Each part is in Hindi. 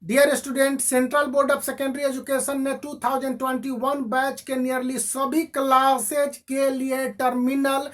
Dear student, central board of secondary education ने 2021 बैच के नियरली सभी क्लासेज के लिए टर्मिनल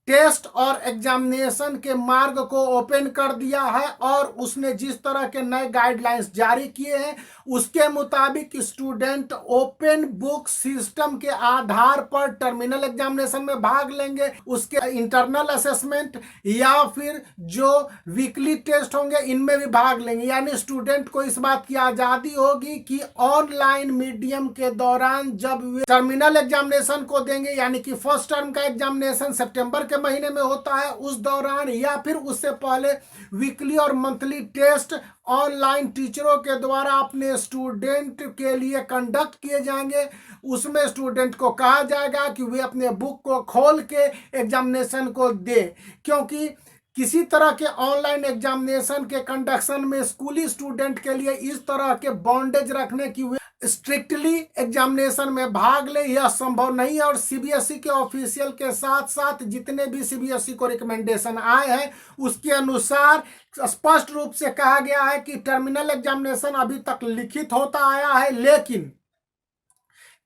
टेस्ट और एग्जामिनेशन के मार्ग को ओपन कर दिया है और उसने जिस तरह के नए गाइडलाइंस जारी किए हैं उसके मुताबिक स्टूडेंट ओपन बुक सिस्टम के आधार पर टर्मिनल एग्जामिनेशन में भाग लेंगे। उसके इंटरनल असेसमेंट या फिर जो वीकली टेस्ट होंगे इनमें भी भाग लेंगे। यानी स्टूडेंट को इस बात की आज़ादी होगी कि ऑनलाइन मीडियम के दौरान जब वे टर्मिनल एग्जामिनेशन को देंगे, यानी कि फर्स्ट टर्म का एग्जामिनेशन सितंबर के महीने में होता है, उस दौरान या फिर उससे पहले वीकली और मंथली टेस्ट ऑनलाइन टीचरों के द्वारा अपने स्टूडेंट के लिए कंडक्ट किए जाएंगे। उसमें स्टूडेंट को कहा जाएगा कि वे अपने बुक को खोल के एग्जामिनेशन को दे, क्योंकि किसी तरह के ऑनलाइन एग्जामिनेशन के कंडक्शन में स्कूली स्टूडेंट के लिए इस तरह के बॉन्डेज रखने की स्ट्रिक्टली एग्जामिनेशन में भाग ले यह संभव नहीं है। और सीबीएसई के ऑफिशियल के साथ साथ जितने भी सीबीएसई को रिकमेंडेशन आए हैं उसके अनुसार स्पष्ट रूप से कहा गया है कि टर्मिनल एग्जामिनेशन अभी तक लिखित होता आया है, लेकिन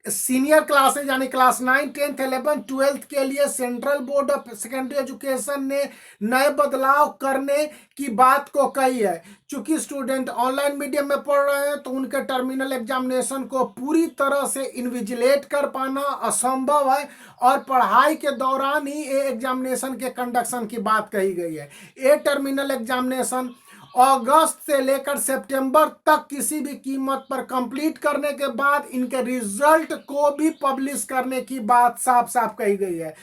सीनियर क्लासेज यानी क्लास 9, 10th, 11th, 12th के लिए central board of secondary education ने नए बदलाव करने की बात को कही है। चूंकि स्टूडेंट ऑनलाइन मीडियम में पढ़ रहे हैं तो उनके टर्मिनल एग्जामिनेशन को पूरी तरह से इन्विजिलेट कर पाना असंभव है और पढ़ाई के दौरान ही ये एग्जामिनेशन के कंडक्शन की बात कही गई है। ये टर्मिनल एग्जामिनेशन अगस्त से लेकर सितंबर तक किसी भी कीमत पर कंप्लीट करने के बाद इनके रिजल्ट को भी पब्लिश करने की बात साफ साफ कही गई है।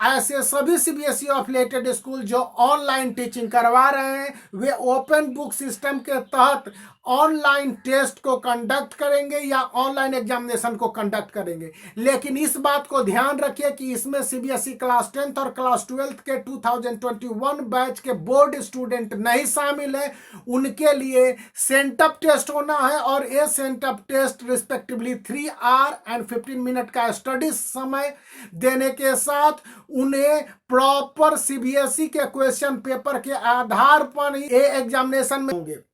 ऐसे सभी सीबीएसई अफिलिएटेड स्कूल जो ऑनलाइन टीचिंग करवा रहे हैं वे ओपन बुक सिस्टम के तहत ऑनलाइन टेस्ट को कंडक्ट करेंगे या ऑनलाइन एग्जामिनेशन को कंडक्ट करेंगे। लेकिन इस बात को ध्यान रखिए कि इसमें सीबीएसई क्लास 10th और क्लास 12th के 2021 बैच के बोर्ड स्टूडेंट नहीं शामिल है। उनके लिए सेंटअप टेस्ट होना है और ये sent up test respectively 3 hour and 15 minute का स्टडी समय देने के साथ उन्हें प्रॉपर सीबीएसई के क्वेश्चन पेपर के आधार पर ही ये एग्जामिनेशन में होंगे।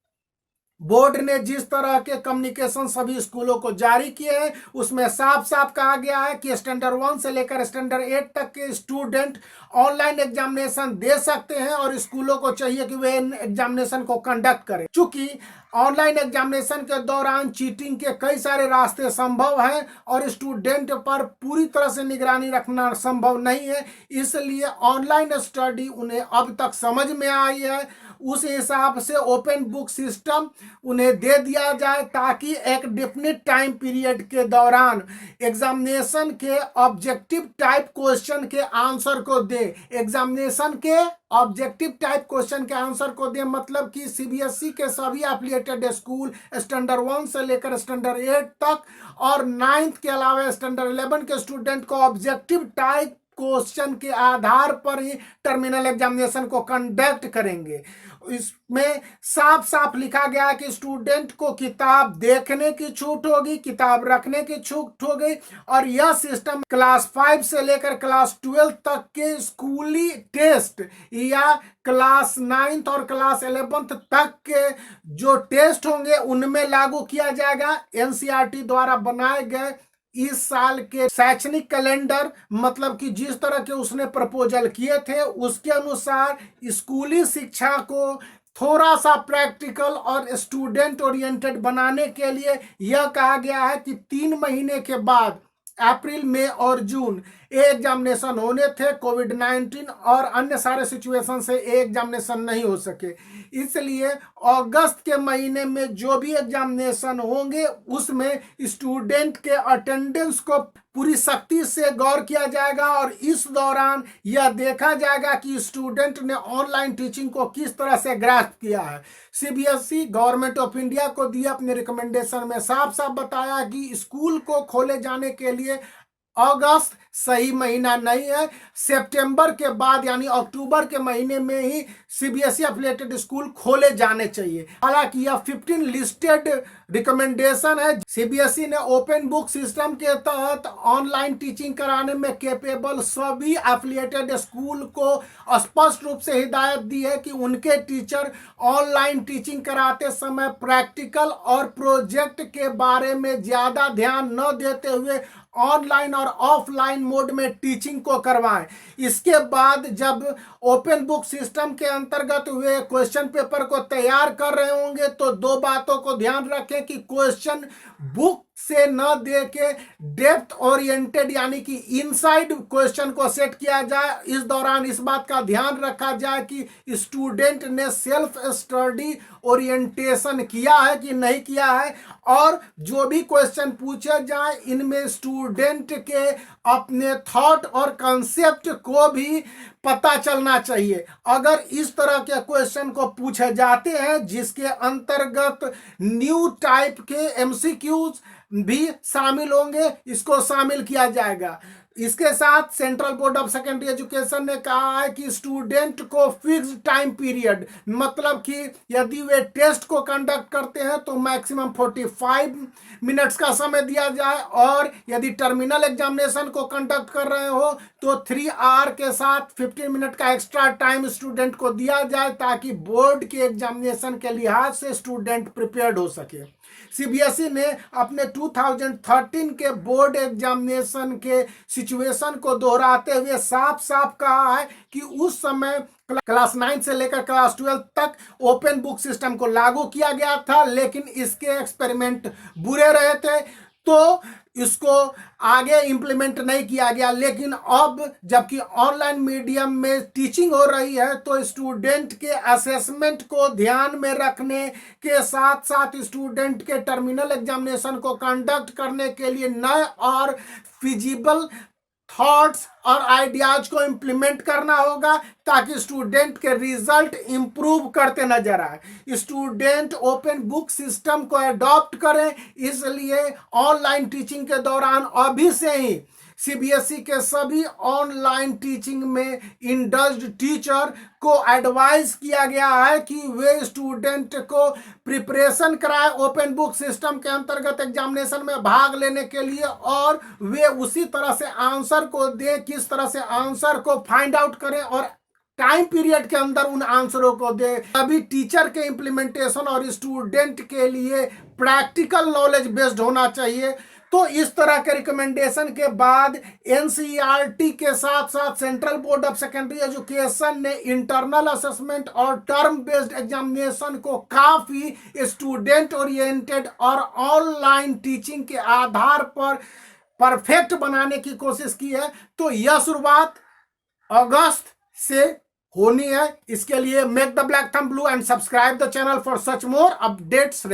बोर्ड ने जिस तरह के कम्युनिकेशन सभी स्कूलों को जारी किए हैं उसमें साफ साफ कहा गया है कि स्टैंडर्ड 1 से लेकर स्टैंडर्ड 8 तक के स्टूडेंट ऑनलाइन एग्जामिनेशन दे सकते हैं और स्कूलों को चाहिए कि वे एग्जामिनेशन को कंडक्ट करें। चूंकि ऑनलाइन एग्जामिनेशन के दौरान चीटिंग के कई सारे रास्ते संभव हैं और स्टूडेंट पर पूरी तरह से निगरानी रखना संभव नहीं है, इसलिए ऑनलाइन स्टडी उन्हें अब तक समझ में आई है उस हिसाब से ओपन बुक सिस्टम उन्हें दे दिया जाए ताकि एक डेफिनेट टाइम पीरियड के दौरान एग्जामिनेशन के ऑब्जेक्टिव टाइप क्वेश्चन के आंसर को दे। एग्जामिनेशन के ऑब्जेक्टिव टाइप क्वेश्चन के आंसर को दे मतलब कि सीबीएसई के सभी एफिलिएटेड स्कूल स्टैंडर्ड 1 से लेकर स्टैंडर्ड 8 तक और 9th के अलावा स्टैंडर्ड 11 के स्टूडेंट को ऑब्जेक्टिव टाइप क्वेश्चन के आधार पर ही टर्मिनल एग्जामिनेशन को कंडक्ट करेंगे। इसमें साफ साफ लिखा गया कि स्टूडेंट को किताब देखने की छूट होगी, किताब रखने की छूट होगी और यह सिस्टम क्लास 5 से लेकर क्लास 12 तक के स्कूली टेस्ट या क्लास 9th और क्लास 11th तक के जो टेस्ट होंगे उनमें लागू किया जाएगा। एनसीईआरटी द्वारा बनाए गए इस साल के शैक्षणिक कैलेंडर मतलब कि जिस तरह के उसने प्रपोजल किए थे उसके अनुसार स्कूली शिक्षा को थोड़ा सा प्रैक्टिकल और स्टूडेंट ओरिएंटेड बनाने के लिए यह कहा गया है कि 3 महीने के बाद अप्रैल, मई और जून एग्जामिनेशन होने थे। कोविड-19 और अन्य सारे सिचुएशन से एग्जामिनेशन नहीं हो सके, इसलिए अगस्त के महीने में जो भी एग्जामिनेशन होंगे उसमें स्टूडेंट के अटेंडेंस को पूरी सख्ती से गौर किया जाएगा और इस दौरान यह देखा जाएगा कि स्टूडेंट ने ऑनलाइन टीचिंग को किस तरह से ग्रास्प किया है। सीबीएसई गवर्नमेंट ऑफ इंडिया को दिए अपने रिकमेंडेशन में साफ साफ बताया कि स्कूल को खोले जाने के लिए अगस्त सही महीना नहीं है। सितंबर के बाद यानी अक्टूबर के महीने में ही सीबीएसई एफिलिएटेड स्कूल खोले जाने चाहिए। हालांकि यह 15 लिस्टेड रिकमेंडेशन है। सीबीएसई ने ओपन बुक सिस्टम के तहत ऑनलाइन टीचिंग कराने में कैपेबल सभी एफिलिएटेड स्कूल को स्पष्ट रूप से हिदायत दी है कि उनके टीचर ऑनलाइन टीचिंग कराते समय प्रैक्टिकल और प्रोजेक्ट के बारे में ज्यादा ध्यान न देते हुए ऑनलाइन और ऑफलाइन मोड में टीचिंग को करवाएं। इसके बाद जब ओपन बुक सिस्टम के अंतर्गत वे क्वेश्चन पेपर को तैयार कर रहे होंगे तो दो बातों को ध्यान रखें कि क्वेश्चन बुक से न दे के डेप्थ ओरिएंटेड यानी कि इनसाइड क्वेश्चन को सेट किया जाए। इस दौरान इस बात का ध्यान रखा जाए कि स्टूडेंट ने सेल्फ स्टडी ओरिएंटेशन किया है कि नहीं किया है, और जो भी क्वेश्चन पूछे जाए इनमें स्टूडेंट के अपने थॉट और कंसेप्ट को भी पता चलना चाहिए। अगर इस तरह के क्वेश्चन को पूछे जाते हैं जिसके अंतर्गत न्यू टाइप के एमसीक्यूज भी शामिल होंगे, इसको शामिल किया जाएगा। इसके साथ central board of secondary education ने कहा है कि स्टूडेंट को फिक्स टाइम पीरियड, मतलब कि यदि वे टेस्ट को कंडक्ट करते हैं तो मैक्सिमम 45 मिनट्स का समय दिया जाए, और यदि टर्मिनल एग्जामिनेशन को कंडक्ट कर रहे हो तो 3 आवर के साथ 15 मिनट का एक्स्ट्रा टाइम स्टूडेंट को दिया जाए ताकि बोर्ड के एग्जामिनेशन के लिहाज से स्टूडेंट प्रिपेयर्ड हो सके। सीबीएसई ने अपने 2013 के बोर्ड एग्जामिनेशन के सिचुएशन को दोहराते हुए साफ साफ कहा है कि उस समय क्लास 9 से लेकर क्लास 12 तक ओपन बुक सिस्टम को लागू किया गया था, लेकिन इसके एक्सपेरिमेंट बुरे रहे थे तो इसको आगे इंप्लीमेंट नहीं किया गया। लेकिन अब जबकि ऑनलाइन मीडियम में टीचिंग हो रही है तो स्टूडेंट के असेसमेंट को ध्यान में रखने के साथ साथ स्टूडेंट के टर्मिनल एग्जामिनेशन को कंडक्ट करने के लिए नए और फिजिबल थॉट्स और आइडियाज को इम्प्लीमेंट करना होगा ताकि स्टूडेंट के रिजल्ट इंप्रूव करते नजर आए। स्टूडेंट ओपन बुक सिस्टम को अडॉप्ट करें, इसलिए ऑनलाइन टीचिंग के दौरान अभी से ही सीबीएसई के सभी ऑनलाइन टीचिंग में इंडस्ड टीचर को एडवाइस किया गया है कि वे स्टूडेंट को प्रिपरेशन कराएं ओपन बुक सिस्टम के अंतर्गत एग्जामिनेशन में भाग लेने के लिए, और वे उसी तरह से आंसर को दें, किस तरह से आंसर को फाइंड आउट करें और टाइम पीरियड के अंदर उन आंसरों को दे। अभी टीचर के इम्प्लीमेंटेशन और स्टूडेंट के लिए प्रैक्टिकल नॉलेज बेस्ड होना चाहिए। तो इस तरह के रिकमेंडेशन के बाद एनसीईआरटी के साथ साथ central board of secondary education ने इंटरनल असेसमेंट और टर्म बेस्ड एग्जामिनेशन को काफी स्टूडेंट ओरिएंटेड और ऑनलाइन टीचिंग के आधार पर परफेक्ट बनाने की कोशिश की है। तो यह शुरुआत अगस्त से होनी है। इसके लिए make the black thumb blue and subscribe the channel for such more updates.